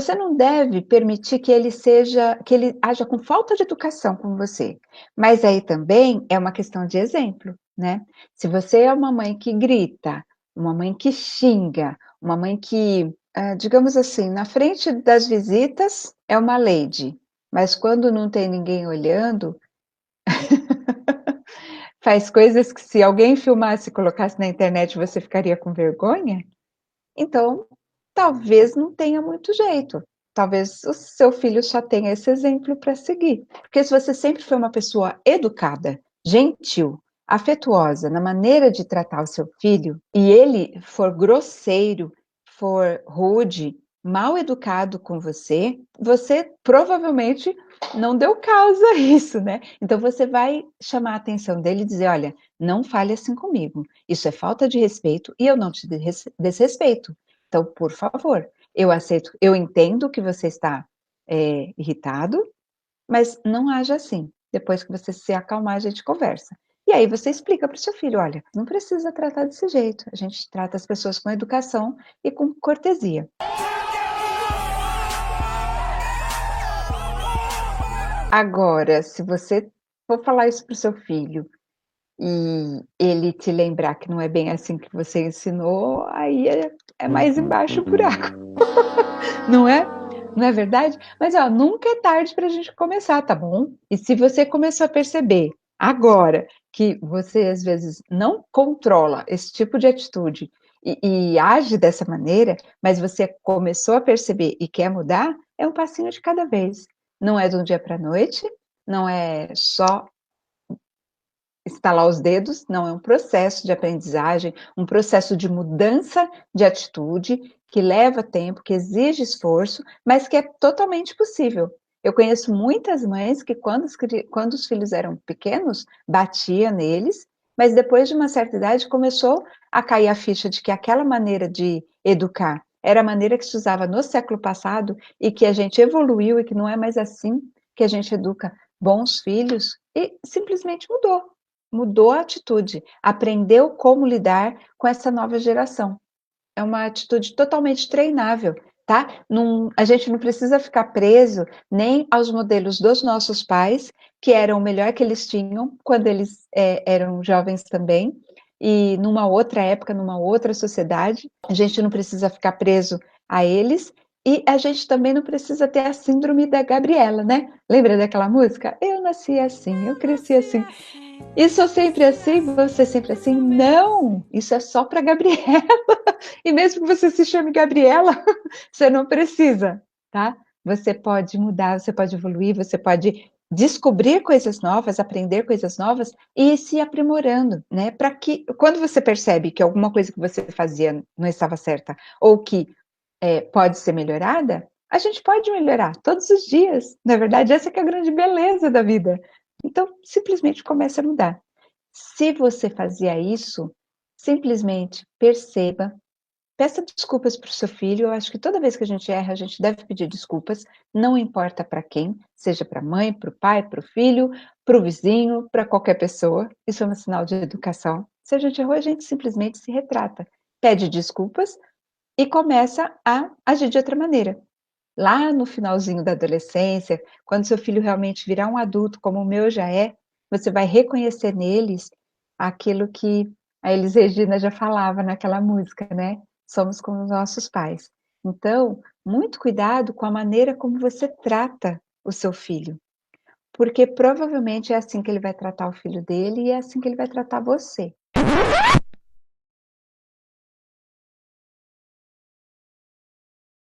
Você não deve permitir que ele haja com falta de educação com você, mas aí também é uma questão de exemplo, né. Se você é uma mãe que grita, uma mãe que xinga, uma mãe que, digamos assim, na frente das visitas é uma lady, mas quando não tem ninguém olhando, faz coisas que se alguém filmasse e colocasse na internet você ficaria com vergonha, então talvez não tenha muito jeito. Talvez o seu filho só tenha esse exemplo para seguir. Porque se você sempre foi uma pessoa educada, gentil, afetuosa na maneira de tratar o seu filho, e ele for grosseiro, for rude, mal educado com você, você provavelmente não deu causa a isso, né? Então você vai chamar a atenção dele e dizer: olha, não fale assim comigo. Isso é falta de respeito e eu não te desrespeito. Então, por favor, eu aceito, eu entendo que você está irritado, mas não haja assim. Depois que você se acalmar, a gente conversa. E aí você explica para o seu filho: olha, não precisa tratar desse jeito. A gente trata as pessoas com educação e com cortesia. Agora, se você for falar isso para o seu filho e ele te lembrar que não é bem assim que você ensinou, aí é mais embaixo o buraco. Não é? Não é verdade? Mas ó, nunca é tarde para a gente começar, tá bom? E se você começou a perceber agora que você às vezes não controla esse tipo de atitude e age dessa maneira, mas você começou a perceber e quer mudar, é um passinho de cada vez. Não é de um dia para a noite, não é só estalar os dedos, não, é um processo de aprendizagem, um processo de mudança de atitude que leva tempo, que exige esforço, mas que é totalmente possível. Eu conheço muitas mães que quando os filhos eram pequenos, batia neles, mas depois de uma certa idade começou a cair a ficha de que aquela maneira de educar era a maneira que se usava no século passado e que a gente evoluiu e que não é mais assim que a gente educa bons filhos e simplesmente mudou a atitude, aprendeu como lidar com essa nova geração. É uma atitude totalmente treinável, tá? A gente não precisa ficar preso nem aos modelos dos nossos pais, que eram o melhor que eles tinham quando eles eram jovens também, e numa outra época, numa outra sociedade. A gente não precisa ficar preso a eles, e a gente também não precisa ter a síndrome da Gabriela, né? Lembra daquela música? Eu nasci assim, eu cresci assim. Isso eu sempre assim, você sempre assim? Não, isso é só para Gabriela. E mesmo que você se chame Gabriela, você não precisa, tá? Você pode mudar, você pode evoluir, você pode descobrir coisas novas, aprender coisas novas e ir se aprimorando, né? Para que, quando você percebe que alguma coisa que você fazia não estava certa ou que pode ser melhorada, a gente pode melhorar todos os dias. Na verdade, essa que é a grande beleza da vida. Então, simplesmente comece a mudar. Se você fazia isso, simplesmente perceba, peça desculpas para o seu filho. Eu acho que toda vez que a gente erra, a gente deve pedir desculpas, não importa para quem, seja para a mãe, para o pai, para o filho, para o vizinho, para qualquer pessoa. Isso é um sinal de educação. Se a gente errou, a gente simplesmente se retrata, pede desculpas e começa a agir de outra maneira. Lá no finalzinho da adolescência, quando seu filho realmente virar um adulto, como o meu já é, você vai reconhecer neles aquilo que a Elis Regina já falava naquela música, né? Somos como os nossos pais. Então, muito cuidado com a maneira como você trata o seu filho, porque provavelmente é assim que ele vai tratar o filho dele e é assim que ele vai tratar você.